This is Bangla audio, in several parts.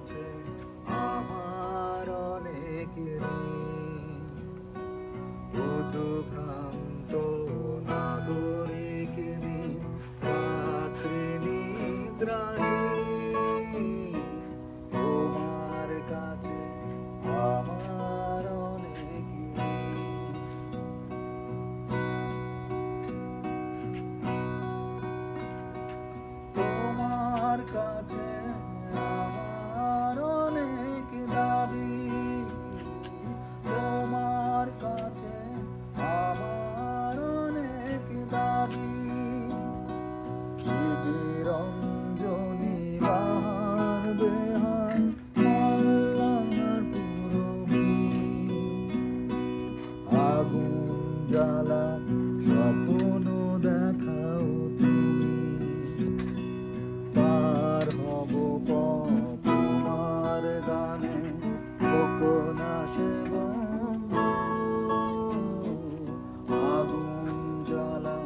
কাছে আমার অনেক ঋণ। উদ্ভ্রান্ত নাগরিক দিন রাত্রি নিদ্রাহীন, তোমার কাছে আমার অনেক ঋণ। তোমার কাছে আমার অনেক দাবি, তোমার কাছে আমার অনেক দাবি। শিবিরঞ্জনী বাহার বেহার আল্লাহর পুরবী, আগুন জ্বালা স্বপ্ন দেখাও তুমি। পার হব তোমার গানে হোক না সে বন্ধু, আগুন জ্বালা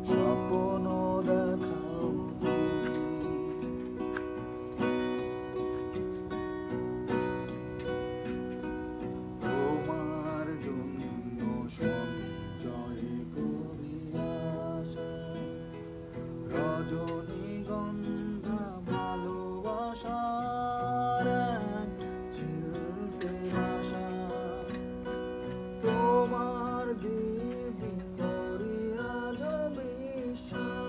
স্বপ্ন দেখাও তুমি। তোমার জন্য সঞ্চয় করি আশা, রজনীগন্ধা ভালোবাসার এক চিলতে আশা। তোমার দিবি করি আজ বিশ্বাস,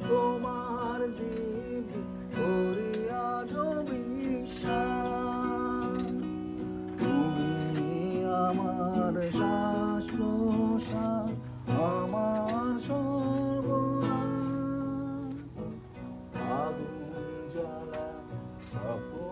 তোমার দিবি করি আজ বিশ্বাস। তুমি আমার শ্বাস প্রশ্বাস, আমার সর্বনাশ, আগুন জ্বালা স্বপ্ন